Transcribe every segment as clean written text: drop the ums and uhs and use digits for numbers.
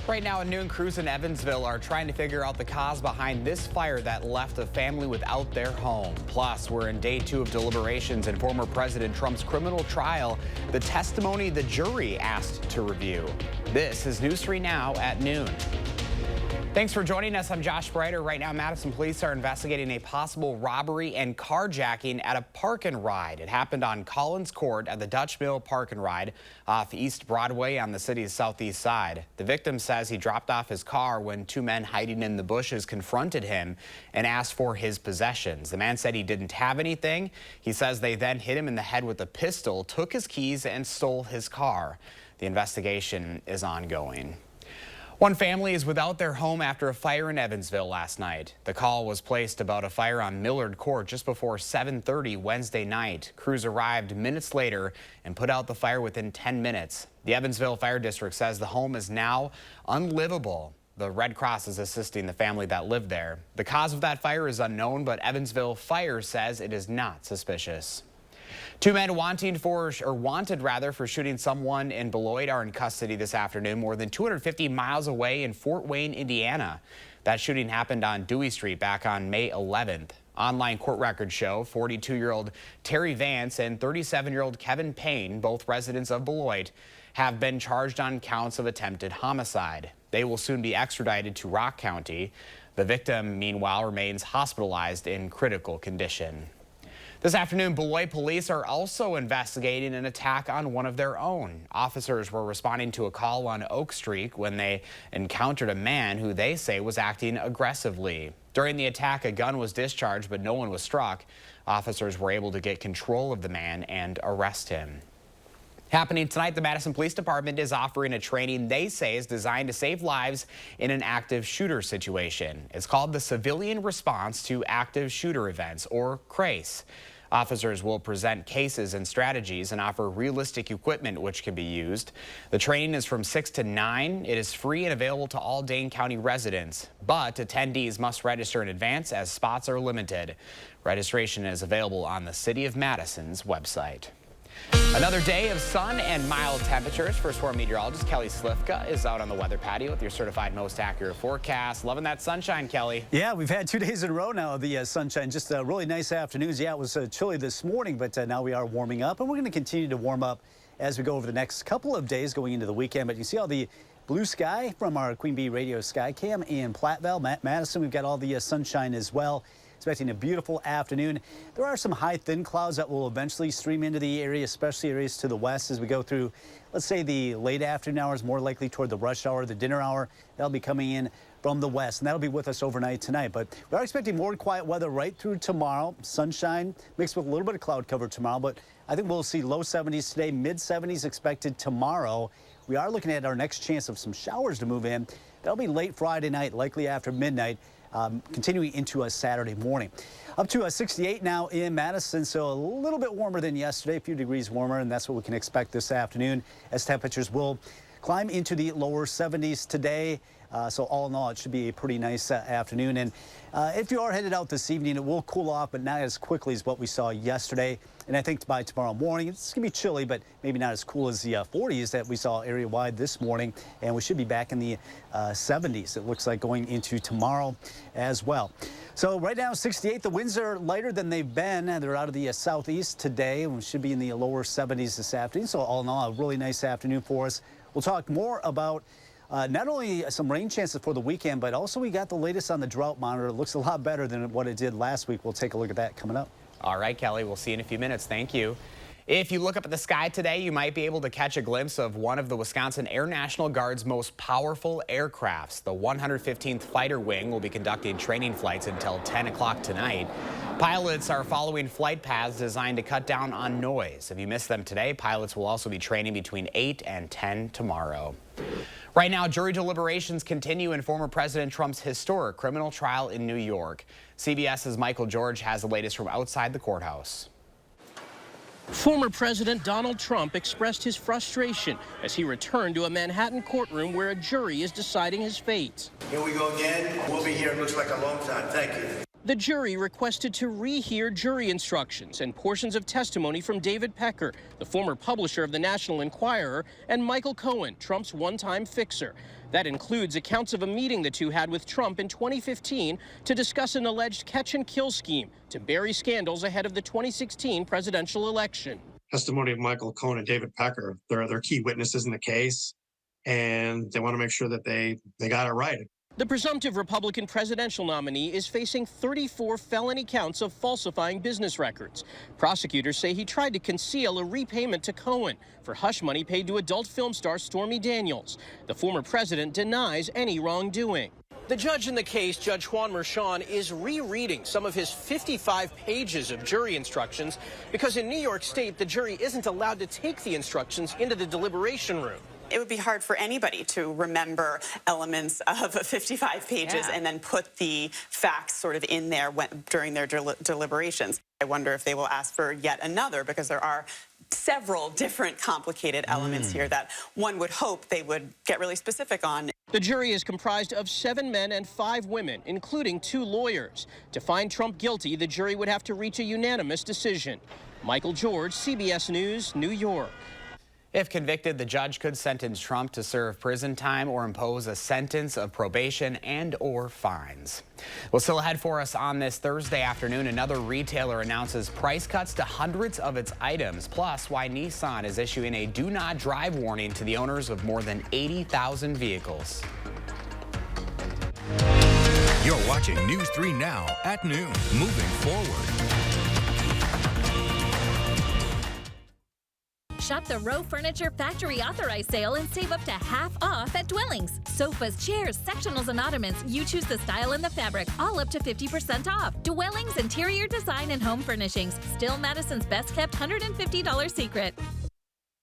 Right now at noon, crews in Evansville are trying to figure out the cause behind this fire that left a family without their home. Plus, we're in day 2 of deliberations in former President Trump's criminal trial, the testimony the jury asked to review. This is News 3 Now at noon. Thanks for joining us. I'm Josh Breiter. Right now, Madison police are investigating a possible robbery and carjacking at a park and ride. It happened on Collins Court at the Dutch Mill Park and Ride off East Broadway on the city's southeast side. The victim says he dropped off his car when 2 men hiding in the bushes confronted him and asked for his possessions. The man said he didn't have anything. He says they then hit him in the head with a pistol, took his keys, and stole his car. The investigation is ongoing. One family is without their home after a fire in Evansville last night. The call was placed about a fire on Millard Court just before 7:30 Wednesday night. Crews arrived minutes later and put out the fire within 10 minutes. The Evansville Fire District says the home is now unlivable. The Red Cross is assisting the family that lived there. The cause of that fire is unknown, but Evansville Fire says it is not suspicious. 2 men wanted for shooting someone in Beloit are in custody this afternoon, more than 250 miles away in Fort Wayne, Indiana. That shooting happened on Dewey Street back on May 11th. Online court records show 42-year-old Terry Vance and 37-year-old Kevin Payne, both residents of Beloit, have been charged on counts of attempted homicide. They will soon be extradited to Rock County. The victim, meanwhile, remains hospitalized in critical condition. This afternoon, Beloit police are also investigating an attack on one of their own. Officers were responding to a call on Oak Street when they encountered a man who they say was acting aggressively. During the attack, a gun was discharged, but no one was struck. Officers were able to get control of the man and arrest him. Happening tonight, the Madison Police Department is offering a training they say is designed to save lives in an active shooter situation. It's called the Civilian Response to Active Shooter Events, or CRACE. Officers will present cases and strategies and offer realistic equipment which can be used. The training is from 6 to 9. It is free and available to all Dane County residents, but attendees must register in advance as spots are limited. Registration is available on the City of Madison's website. Another day of sun and mild temperatures. First Warm meteorologist Kelly Slifka is out on the weather patio with your certified most accurate forecast. Loving that sunshine, Kelly. Yeah, we've had 2 days in a row now of the sunshine. Just really nice afternoons. Yeah, it was chilly this morning, but now we are warming up, and we're going to continue to warm up as we go over the next couple of days going into the weekend. But you see all the blue sky from our Queen Bee Radio Sky Cam in Platteville, Madison. We've got all the sunshine as well. Expecting a beautiful afternoon. There are some high thin clouds that will eventually stream into the area, especially areas to the west as we go through, let's say, the late afternoon hours, more likely toward the rush hour, the dinner hour. That'll be coming in from the west, and that'll be with us overnight tonight. But we are expecting more quiet weather right through tomorrow. Sunshine mixed with a little bit of cloud cover tomorrow, but I think we'll see low 70s today, mid 70s expected tomorrow. We are looking at our next chance of some showers to move in. That'll be late Friday night, likely after midnight. Continuing into a Saturday morning. Up to 68 now in Madison, so a little bit warmer than yesterday, a few degrees warmer, and that's what we can expect this afternoon as temperatures will climb into the lower 70s today. So all in all, it should be a pretty nice afternoon. And if you are headed out this evening, it will cool off, but not as quickly as what we saw yesterday. And I think by tomorrow morning, it's going to be chilly, but maybe not as cool as the 40s that we saw area-wide this morning. And we should be back in the 70s, it looks like, going into tomorrow as well. So right now, 68. The winds are lighter than they've been. They're out of the southeast today, and we should be in the lower 70s this afternoon. So all in all, a really nice afternoon for us. We'll talk more about not only some rain chances for the weekend, but also we got the latest on the drought monitor. It looks a lot better than what it did last week. We'll take a look at that coming up. All right, Kelly, we'll see you in a few minutes. Thank you. If you look up at the sky today, you might be able to catch a glimpse of one of the Wisconsin Air National Guard's most powerful aircrafts. The 115th Fighter Wing will be conducting training flights until 10 o'clock tonight. Pilots are following flight paths designed to cut down on noise. If you missed them today, pilots will also be training between 8 and 10 tomorrow. Right now, jury deliberations continue in former President Trump's historic criminal trial in New York. CBS's Michael George has the latest from outside the courthouse. Former President Donald Trump expressed his frustration as he returned to a Manhattan courtroom where a jury is deciding his fate. Here we go again. We'll be here, it looks like a long time. Thank you. The jury requested to rehear jury instructions and portions of testimony from David Pecker, the former publisher of the National Enquirer, and Michael Cohen, Trump's one-time fixer. That includes accounts of a meeting the two had with Trump in 2015 to discuss an alleged catch-and-kill scheme to bury scandals ahead of the 2016 presidential election. Testimony of Michael Cohen and David Pecker, they're key witnesses in the case, and they want to make sure that they got it right. The presumptive Republican presidential nominee is facing 34 felony counts of falsifying business records. Prosecutors say he tried to conceal a repayment to Cohen for hush money paid to adult film star Stormy Daniels. The former president denies any wrongdoing. The judge in the case, Judge Juan Merchan, is rereading some of his 55 pages of jury instructions because in New York State, the jury isn't allowed to take the instructions into the deliberation room. It would be hard for anybody to remember elements of 55 pages and then put the facts sort of in there during their deliberations. I wonder if they will ask for yet another, because there are several different complicated elements here that one would hope they would get really specific on. The jury is comprised of 7 men and 5 women, including 2 lawyers. To find Trump guilty, the jury would have to reach a unanimous decision. Michael George, CBS News, New York. If convicted, the judge could sentence Trump to serve prison time or impose a sentence of probation and/or fines. Well, still ahead for us on this Thursday afternoon, another retailer announces price cuts to hundreds of its items, plus why Nissan is issuing a do not drive warning to the owners of more than 80,000 vehicles. You're watching News 3 Now at noon. Moving forward. Shop the Row Furniture Factory Authorized Sale and save up to half off at Dwellings. Sofas, chairs, sectionals, and ottomans. You choose the style and the fabric, all up to 50% off. Dwellings Interior Design and Home Furnishings. Still Madison's best kept $150 secret.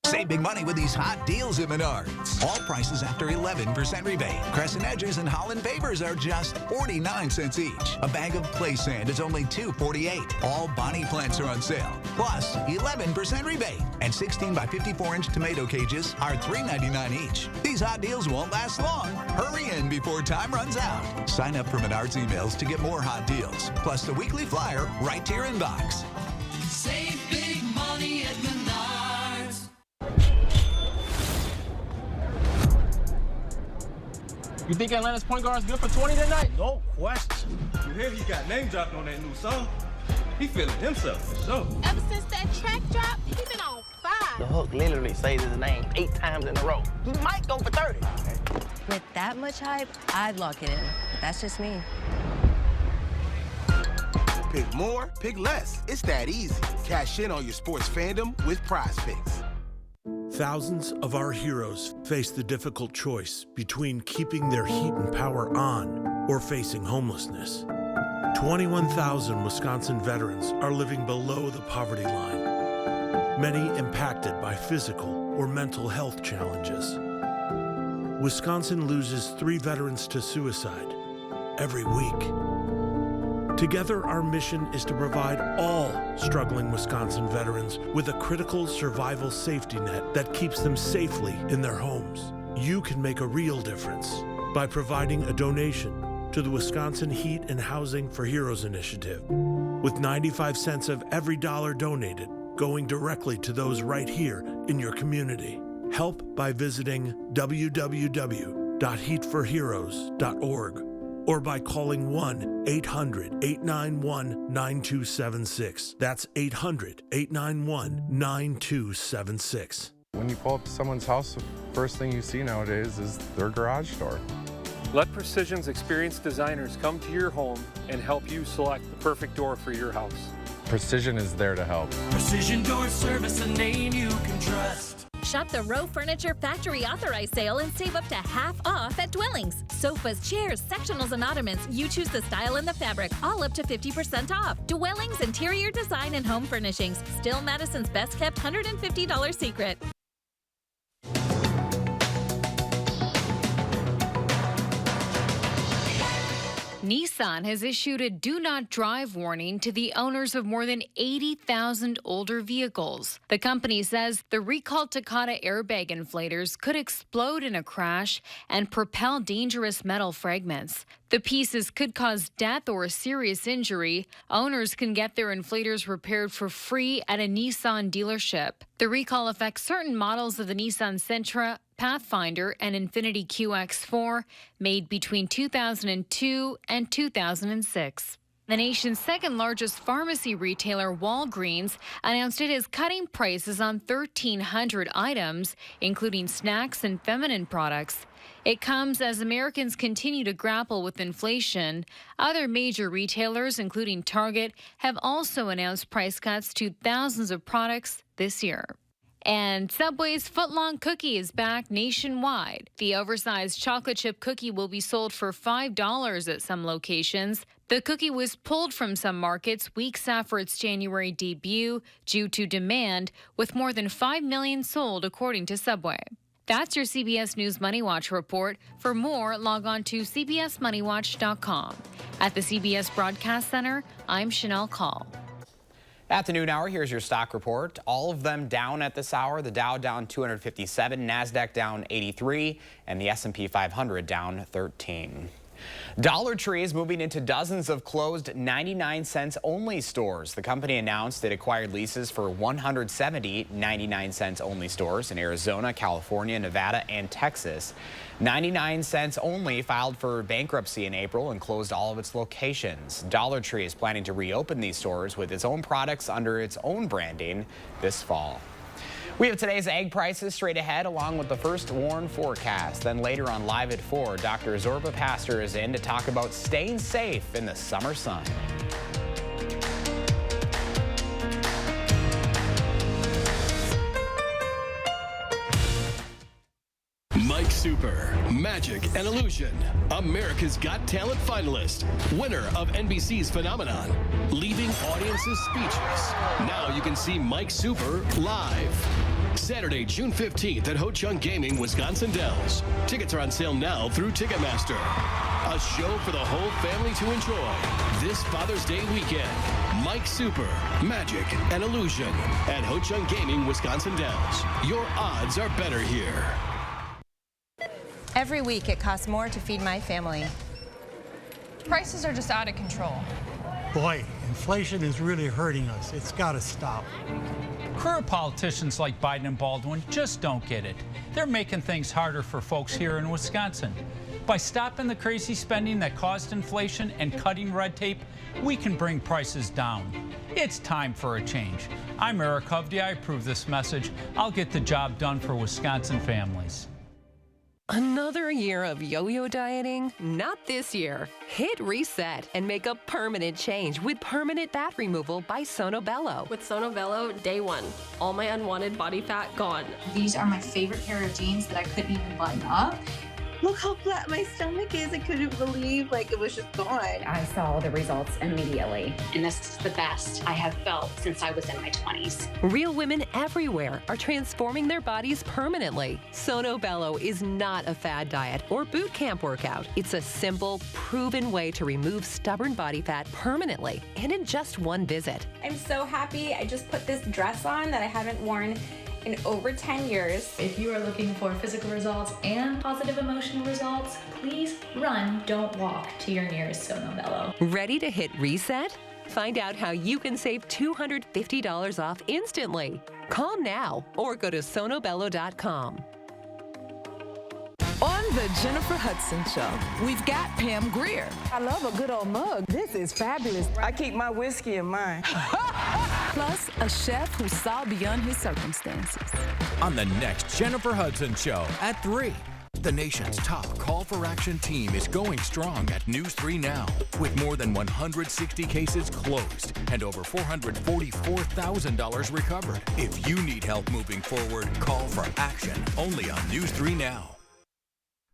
Save big money with these hot deals at Menards. All prices after 11% rebate. Crescent Edges and Holland Pavers are just 49 cents each. A bag of play sand is only $2.48. All Bonnie plants are on sale. Plus 11% rebate. And 16 by 54-inch tomato cages are $3.99 each. These hot deals won't last long. Hurry in before time runs out. Sign up for Menards emails to get more hot deals. Plus the weekly flyer right to your inbox. Save big money at Menards. You think Atlanta's point guard is good for 20 tonight? No question. You hear he got name dropped on that new song? He feeling himself for sure. Ever since that track drop, he been on fire. The hook literally says his name 8 times in a row. He might go for 30. With that much hype, I'd lock it in. That's just me. Pick more, pick less. It's that easy. Cash in on your sports fandom with Prize Picks. Thousands of our heroes face the difficult choice between keeping their heat and power on or facing homelessness. 21,000 Wisconsin veterans are living below the poverty line, many impacted by physical or mental health challenges. Wisconsin loses 3 veterans to suicide every week. Together, our mission is to provide all struggling Wisconsin veterans with a critical survival safety net that keeps them safely in their homes. You can make a real difference by providing a donation to the Wisconsin Heat and Housing for Heroes initiative, with 95 cents of every dollar donated going directly to those right here in your community. Help by visiting www.heatforheroes.org. or by calling 1-800-891-9276. That's 800-891-9276. When you pull up to someone's house, the first thing you see nowadays is their garage door. Let Precision's experienced designers come to your home and help you select the perfect door for your house. Precision is there to help. Precision Door Service, a name you can trust. Shop the Row Furniture Factory Authorized Sale and save up to half off at Dwellings. Sofas, chairs, sectionals, and ottomans. You choose the style and the fabric, all up to 50% off. Dwellings Interior Design and Home Furnishings. Still Madison's best kept $150 secret. Nissan has issued a do not drive warning to the owners of more than 80,000 older vehicles. The company says the recalled Takata airbag inflators could explode in a crash and propel dangerous metal fragments. The pieces could cause death or serious injury. Owners can get their inflators repaired for free at a Nissan dealership. The recall affects certain models of the Nissan Sentra, Pathfinder, and Infiniti QX4 made between 2002 and 2006. The nation's second largest pharmacy retailer, Walgreens, announced it is cutting prices on 1,300 items, including snacks and feminine products. It comes as Americans continue to grapple with inflation. Other major retailers, including Target, have also announced price cuts to thousands of products this year. And Subway's footlong cookie is back nationwide. The oversized chocolate chip cookie will be sold for $5 at some locations. The cookie was pulled from some markets weeks after its January debut due to demand, with more than 5 million sold, according to Subway. That's your CBS News Money Watch report. For more, log on to cbsmoneywatch.com. At the CBS Broadcast Center, I'm Chanel Call. At the noon hour, here's your stock report. All of them down at this hour. The Dow down 257, NASDAQ down 83, and the S&P 500 down 13. Dollar Tree is moving into dozens of closed 99-cents only stores. The company announced it acquired leases for 170 99-cents only stores in Arizona, California, Nevada, and Texas. 99-cents only filed for bankruptcy in April and closed all of its locations. Dollar Tree is planning to reopen these stores with its own products under its own branding this fall. We have today's egg prices straight ahead, along with the first warn forecast. Then later on Live at 4, Dr. Zorba Pastor is in to talk about staying safe in the summer sun. Mike Super, Magic and Illusion, America's Got Talent finalist, winner of NBC's Phenomenon, leaving audiences speechless. Now you can see Mike Super live. Saturday, June 15th at Ho Chunk Gaming, Wisconsin Dells. Tickets are on sale now through Ticketmaster. A show for the whole family to enjoy this Father's Day weekend. Mike Super, Magic and Illusion at Ho Chunk Gaming, Wisconsin Dells. Your odds are better here. Every week it costs more to feed my family. Prices are just out of control. Boy, inflation is really hurting us. It's got to stop. Career politicians like Biden and Baldwin just don't get it. They're making things harder for folks here in Wisconsin. By stopping the crazy spending that caused inflation and cutting red tape, we can bring prices down. It's time for a change. I'm Eric Hovde. I approve this message. I'll get the job done for Wisconsin families. Another year of yo-yo dieting? Not this year. Hit reset and make a permanent change with permanent fat removal by Sono Bello. With Sono Bello, day one, all my unwanted body fat gone. These are my favorite pair of jeans that I couldn't even button up. Look how flat my stomach is. I couldn't believe it was just gone. I saw the results immediately. And this is the best I have felt since I was in my 20s. Real women everywhere are transforming their bodies permanently. Sono Bello is not a fad diet or boot camp workout. It's a simple, proven way to remove stubborn body fat permanently and in just one visit. I'm so happy. I just put this dress on that I haven't worn in over 10 years. If you are looking for physical results and positive emotional results, please run, don't walk to your nearest Sono Bello. Ready to hit reset? Find out how you can save $250 off instantly. Call now or go to sonobello.com. On the Jennifer Hudson Show, we've got Pam Grier. I love a good old mug. This is fabulous. I keep my whiskey in mine. Plus, a chef who saw beyond his circumstances. On the next Jennifer Hudson Show at 3. The nation's top call for action team is going strong at News 3 Now, with more than 160 cases closed and over $444,000 recovered. If you need help moving forward, call for action only on News 3 Now.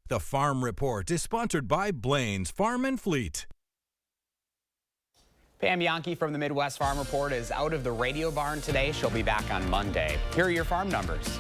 The Farm Report is sponsored by Blaine's Farm and Fleet. Pam Yankee from the Midwest Farm Report is out of the radio barn today. She'll be back on Monday. Here are your farm numbers.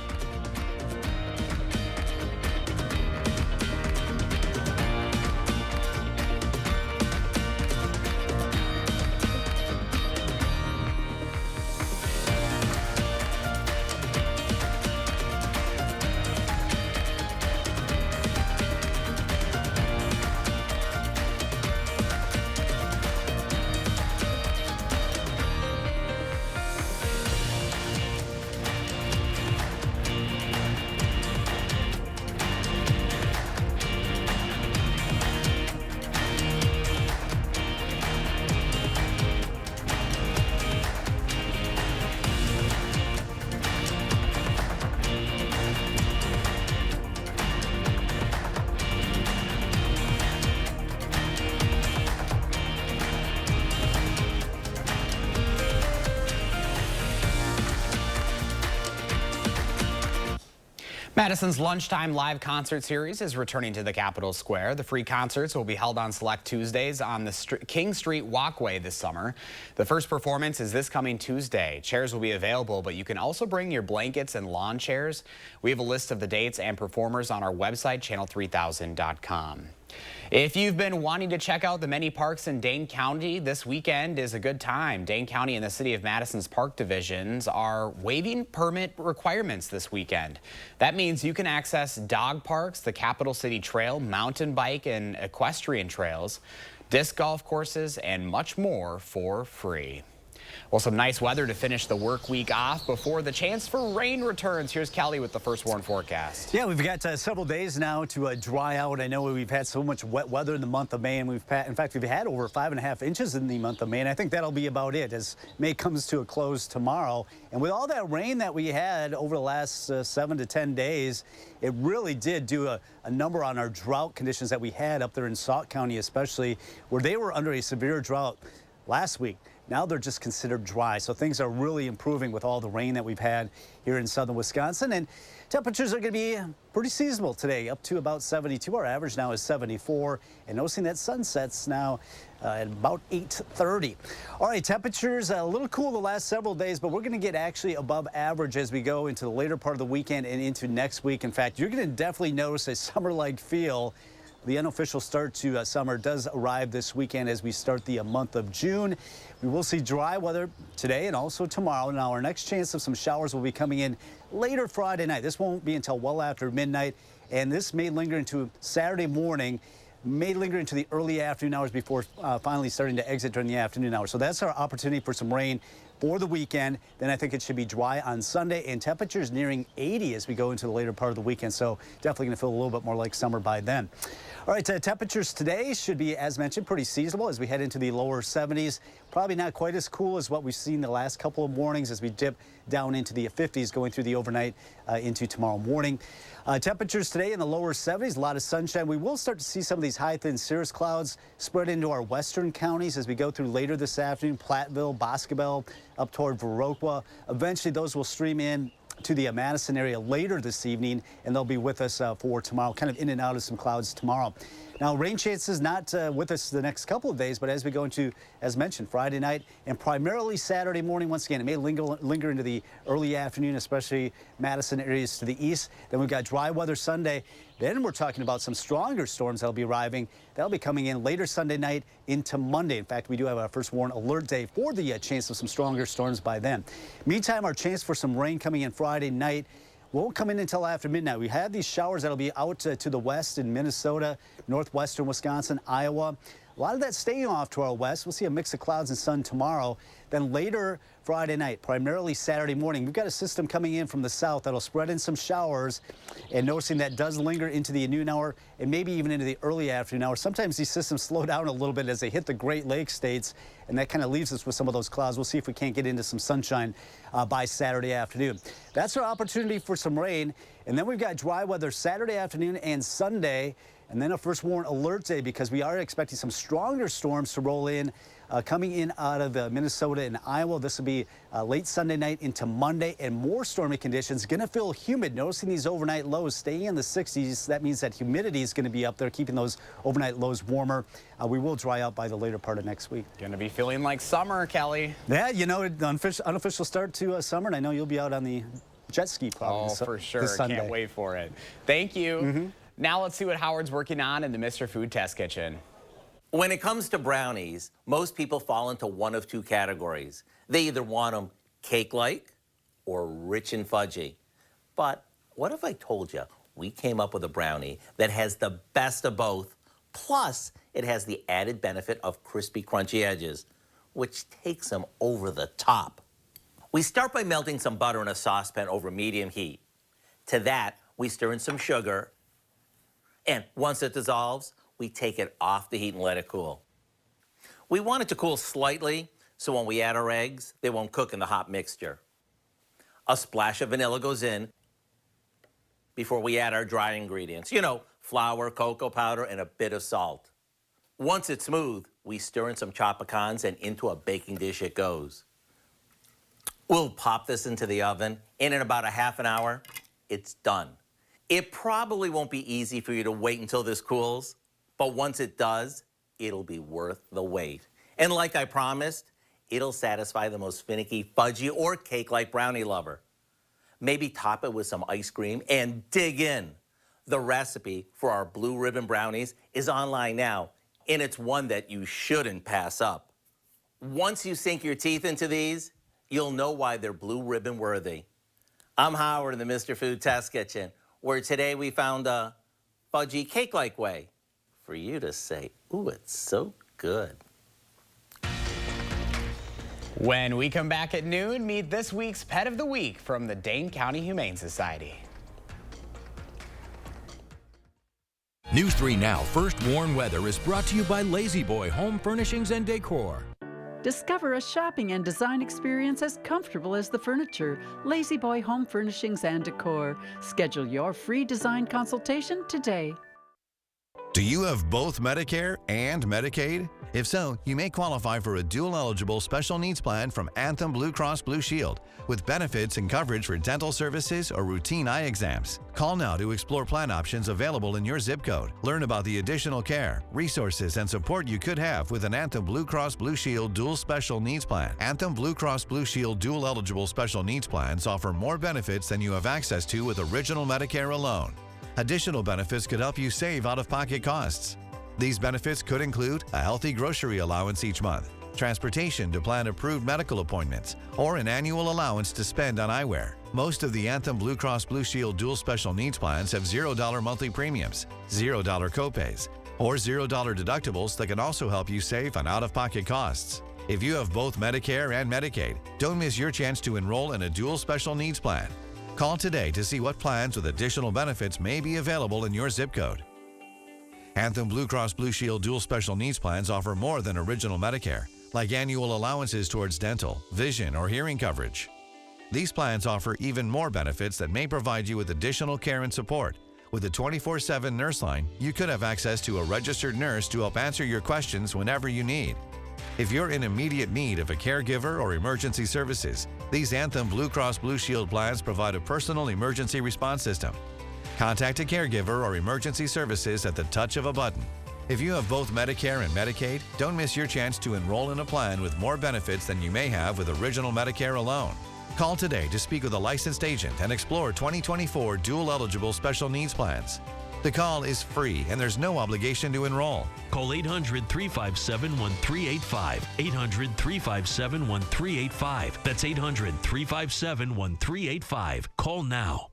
Madison's Lunchtime Live Concert Series is returning to the Capitol Square. The free concerts will be held on select Tuesdays on the King Street Walkway this summer. The first performance is this coming Tuesday. Chairs will be available, but you can also bring your blankets and lawn chairs. We have a list of the dates and performers on our website, channel3000.com. If you've been wanting to check out the many parks in Dane County, this weekend is a good time. Dane County and the City of Madison's park divisions are waiving permit requirements this weekend. That means you can access dog parks, the Capital City Trail, mountain bike and equestrian trails, disc golf courses, and much more for free. Well, some nice weather to finish the work week off before the chance for rain returns. Here's Kelly with the first warn forecast. Yeah, we've got several days now to dry out. I know we've had so much wet weather in the month of May, and we've had over 5.5 inches in the month of May, and I think that'll be about it as May comes to a close tomorrow. And with all that rain that we had over the last 7 to 10 days, it really did do a number on our drought conditions that we had up there in Sauk County, especially where they were under a severe drought last week. Now they're just considered dry, so things are really improving with all the rain that we've had here in southern Wisconsin. And temperatures are going to be pretty seasonable today, up to about 72. Our average now is 74, and noticing that sun sets now at about 8:30. All right, temperatures a little cool the last several days, but we're going to get actually above average as we go into the later part of the weekend and into next week. In fact, you're going to definitely notice a summer-like feel. The unofficial start to summer does arrive this weekend as we start the month of June. We will see dry weather today and also tomorrow. Now, our next chance of some showers will be coming in later Friday night. This won't be until well after midnight, and this may linger into Saturday morning, may linger into the early afternoon hours before finally starting to exit during the afternoon hours. So that's our opportunity for some rain for the weekend. Then I think it should be dry on Sunday, and temperatures nearing 80 as we go into the later part of the weekend. So definitely going to feel a little bit more like summer by then. All right, temperatures today should be, as mentioned, pretty seasonable as we head into the lower 70s. Probably not quite as cool as what we've seen the last couple of mornings as we dip down into the 50s going through the overnight into tomorrow morning. Temperatures today in the lower 70s, a lot of sunshine. We will start to see some of these high thin cirrus clouds spread into our western counties as we go through later this afternoon. Platteville, Boscobel, up toward Viroqua. Eventually those will stream in to the Madison area later this evening, and they'll be with us for tomorrow, kind of in and out of some clouds tomorrow. Now, rain chances not with us the next couple of days, but as we go into, as mentioned, Friday night and primarily Saturday morning, once again, it may linger into the early afternoon, especially Madison areas to the east. Then we've got dry weather Sunday. Then we're talking about some stronger storms that'll be arriving. That'll be coming in later Sunday night into Monday. In fact, we do have our first warn alert day for the chance of some stronger storms by then. Meantime, our chance for some rain coming in Friday night won't come in until after midnight. We have these showers that'll be out to the west in Minnesota, northwestern Wisconsin, Iowa. A lot of that staying off to our west. We'll see a mix of clouds and sun tomorrow. Then later Friday night, primarily Saturday morning, we've got a system coming in from the south that'll spread in some showers, and noticing that does linger into the noon hour and maybe even into the early afternoon hour. Sometimes these systems slow down a little bit as they hit the Great Lakes states, and that kind of leaves us with some of those clouds. We'll see if we can't get into some sunshine by Saturday afternoon. That's our opportunity for some rain. And then we've got dry weather Saturday afternoon and Sunday, and then a first warn alert day because we are expecting some stronger storms to roll in coming in out of Minnesota and Iowa. This will be late Sunday night into Monday, and more stormy conditions. Going to feel humid. Noticing these overnight lows staying in the 60s. That means that humidity is going to be up there, keeping those overnight lows warmer. We will dry out by the later part of next week. Going to be feeling like summer, Kelly. Yeah, you know, the unofficial start to summer, and I know you'll be out on the jet ski probably. Oh, for sure. Can't wait for it. Thank you. Now let's see what Howard's working on in the Mr. Food Test Kitchen. When it comes to brownies, most people fall into one of two categories. They either want them cake-like or rich and fudgy. But what if I told you we came up with a brownie that has the best of both, plus it has the added benefit of crispy, crunchy edges, which takes them over the top? We start by melting some butter in a saucepan over medium heat. To that, we stir in some sugar, and once it dissolves, we take it off the heat and let it cool. We want it to cool slightly, so when we add our eggs, they won't cook in the hot mixture. A splash of vanilla goes in before we add our dry ingredients. You know, flour, cocoa powder, and a bit of salt. Once it's smooth, we stir in some chopped pecans, and into a baking dish it goes. We'll pop this into the oven, and in about a half an hour, it's done. It probably won't be easy for you to wait until this cools, but once it does, it'll be worth the wait. And like I promised, it'll satisfy the most finicky, fudgy, or cake-like brownie lover. Maybe top it with some ice cream and dig in. The recipe for our blue ribbon brownies is online now, and it's one that you shouldn't pass up. Once you sink your teeth into these, you'll know why they're blue ribbon worthy. I'm Howard in the Mr. Food Test Kitchen, where today we found a fudgy cake-like way for you to say, ooh, it's so good. When we come back at noon, meet this week's Pet of the Week from the Dane County Humane Society. News 3 Now First Warn Weather is brought to you by Lazy Boy Home Furnishings and Decor. Discover a shopping and design experience as comfortable as the furniture. Lazy Boy Home Furnishings and Decor. Schedule your free design consultation today. Do you have both Medicare and Medicaid? If so, you may qualify for a dual-eligible special needs plan from Anthem Blue Cross Blue Shield with benefits and coverage for dental services or routine eye exams. Call now to explore plan options available in your zip code. Learn about the additional care, resources, and support you could have with an Anthem Blue Cross Blue Shield dual special needs plan. Anthem Blue Cross Blue Shield dual-eligible special needs plans offer more benefits than you have access to with original Medicare alone. Additional benefits could help you save out-of-pocket costs. These benefits could include a healthy grocery allowance each month, transportation to plan approved medical appointments, or an annual allowance to spend on eyewear. Most of the Anthem Blue Cross Blue Shield dual special needs plans have $0 monthly premiums, $0 copays, or $0 deductibles that can also help you save on out-of-pocket costs. If you have both Medicare and Medicaid, don't miss your chance to enroll in a dual special needs plan. Call today to see what plans with additional benefits may be available in your zip code. Anthem Blue Cross Blue Shield dual special needs plans offer more than original Medicare, like annual allowances towards dental, vision, or hearing coverage. These plans offer even more benefits that may provide you with additional care and support. With a 24/7 nurse line, you could have access to a registered nurse to help answer your questions whenever you need. If you're in immediate need of a caregiver or emergency services, these Anthem Blue Cross Blue Shield plans provide a personal emergency response system. Contact a caregiver or emergency services at the touch of a button. If you have both Medicare and Medicaid, don't miss your chance to enroll in a plan with more benefits than you may have with original Medicare alone. Call today to speak with a licensed agent and explore 2024 dual-eligible special needs plans. The call is free and there's no obligation to enroll. Call 800-357-1385. 800-357-1385. That's 800-357-1385. Call now.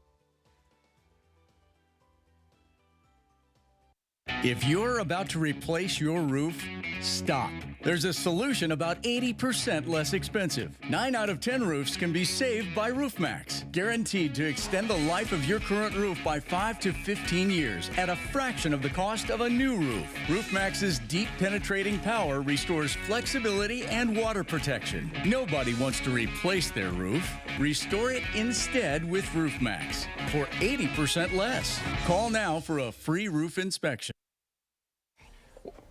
If you're about to replace your roof, stop. There's a solution about 80% less expensive. 9 out of 10 roofs can be saved by RoofMax. Guaranteed to extend the life of your current roof by 5 to 15 years at a fraction of the cost of a new roof. RoofMax's deep penetrating power restores flexibility and water protection. Nobody wants to replace their roof. Restore it instead with RoofMax for 80% less. Call now for a free roof inspection.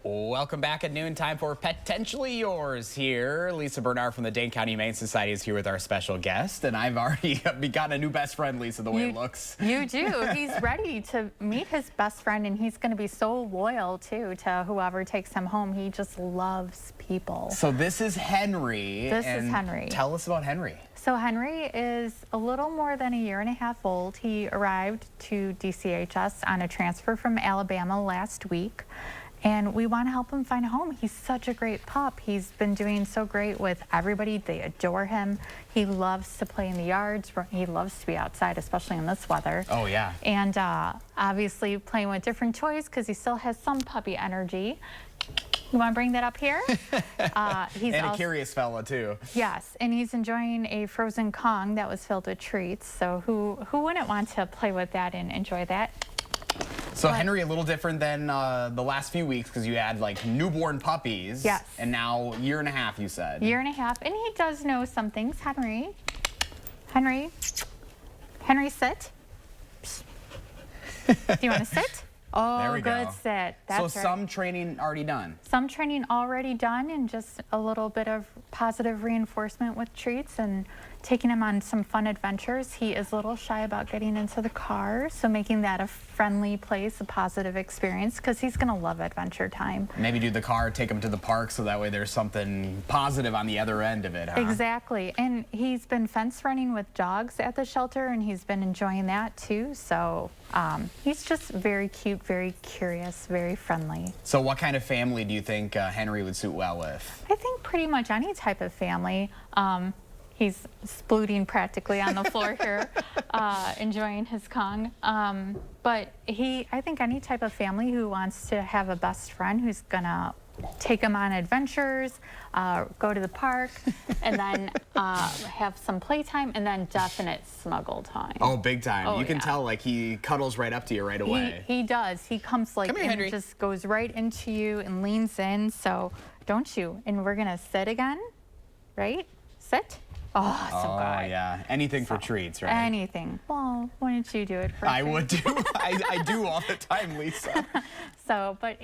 Welcome back at noon. Time for Potentially Yours here. Lisa Bernard from the Dane County Humane Society is here with our special guest, and I've already got a new best friend, Lisa, the way it looks. You do. He's ready to meet his best friend, and he's going to be so loyal, too, to whoever takes him home. He just loves people. So this is Henry. This is Henry. Tell us about Henry. So Henry is a little more than a year and a half old. He arrived to DCHS on a transfer from Alabama last week. And we want to help him find a home. He's such a great pup. He's been doing so great with everybody. They adore him. He loves to play in the yards. He loves to be outside, especially in this weather. Oh, yeah. And obviously playing with different toys because he still has some puppy energy. You want to bring that up here? He's and a curious fella, too. Yes, and he's enjoying a frozen Kong that was filled with treats. So who wouldn't want to play with that and enjoy that? So Henry, a little different than the last few weeks because you had like newborn puppies. Yes. And now year and a half, you said. Year and a half, and he does know some things. Henry, sit. Do you want to sit? Oh, there we good go. sit. That's so right. some training already done. Some training already done, and just a little bit of positive reinforcement with treats and taking him on some fun adventures. He is a little shy about getting into the car, so making that a friendly place, a positive experience, because he's going to love adventure time. Maybe do the car, take him to the park, so that way there's something positive on the other end of it, huh? Exactly. And he's been fence running with dogs at the shelter, and he's been enjoying that too. So he's just very cute, very curious, very friendly. So what kind of family do you think Henry would suit well with? I think pretty much any type of family. He's splooting practically on the floor here, enjoying his Kong. But I think any type of family who wants to have a best friend who's gonna take him on adventures, go to the park, and then have some playtime, and then definite snuggle time. Oh, big time. Oh, you can yeah. tell, like, he cuddles right up to you right away. He does. He comes like, Come here, and Henry. just goes right into you and leans in. So don't you? And we're gonna sit again, right? Sit. Oh, so good. Yeah. Anything for treats, right? Anything. Well, why don't you do it for I free? would do. I do all the time, Lisa. So, but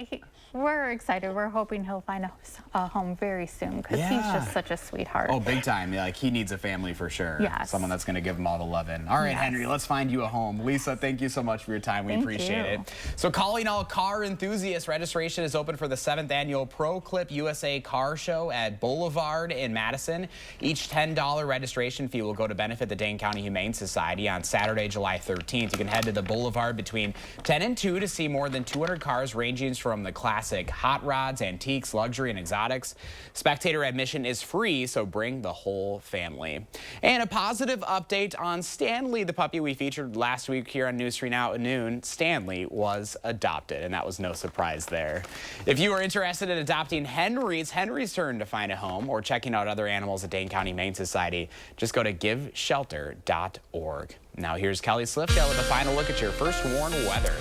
we're excited. We're hoping he'll find a home very soon, because he's just such a sweetheart. Oh, big time. Yeah, like, he needs a family for sure. Yes. Someone that's going to give him all the loving. All right, Yes. Henry, let's find you a home. Lisa, thank you so much for your time. We Thank appreciate you. it. So calling all car enthusiasts, registration is open for the 7th annual Pro Clip USA Car Show at Boulevard in Madison. Each $10 registration fee will go to benefit the Dane County Humane Society on Saturday, July 13th. You can head to the Boulevard between 10 and 2 to see more than 200 cars ranging from the classic hot rods, antiques, luxury, and exotics. Spectator admission is free, so bring the whole family. And a positive update on Stanley, the puppy we featured last week here on News 3 Now at noon. Stanley was adopted, and that was no surprise there. If you are interested in adopting Henry, it's Henry's turn to find a home, or checking out other animals at Dane County Humane Society. Just go to giveshelter.org. Now here's Kelly Slifdale with a final look at your first warn weather.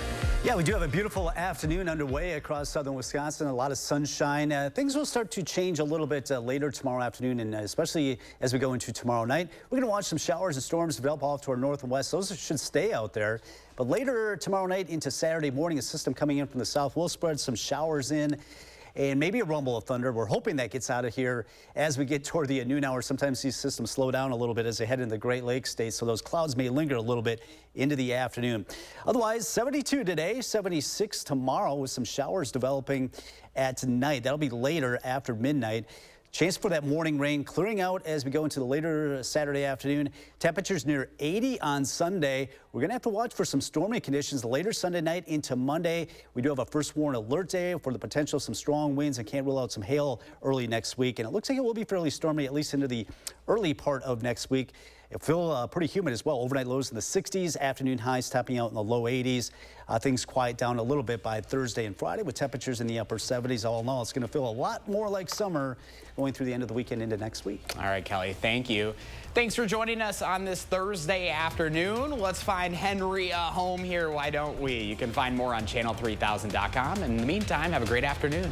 Yeah, we do have a beautiful afternoon underway across southern Wisconsin. A lot of sunshine. Things will start to change a little bit later tomorrow afternoon, and especially as we go into tomorrow night. We're going to watch some showers and storms develop off to our north and west. Those should stay out there. But later tomorrow night into Saturday morning, a system coming in from the south will spread some showers in, and maybe a rumble of thunder. We're hoping that gets out of here as we get toward the noon hour. Sometimes these systems slow down a little bit as they head into the Great Lakes states, so those clouds may linger a little bit into the afternoon. Otherwise, 72 today, 76 tomorrow, with some showers developing at night. That'll be later after midnight. Chance for that morning rain clearing out as we go into the later Saturday afternoon. Temperatures near 80 on Sunday. We're going to have to watch for some stormy conditions later Sunday night into Monday. We do have a first warn alert day for the potential of some strong winds, and can't rule out some hail early next week. And it looks like it will be fairly stormy, at least into the early part of next week. It'll feel pretty humid as well. Overnight lows in the 60s, afternoon highs topping out in the low 80s. Things quiet down a little bit by Thursday and Friday with temperatures in the upper 70s. All in all, it's going to feel a lot more like summer going through the end of the weekend into next week. All right, Kelly, thank you. Thanks for joining us on this Thursday afternoon. Let's find Henry a home here, why don't we? You can find more on channel3000.com. In the meantime, have a great afternoon.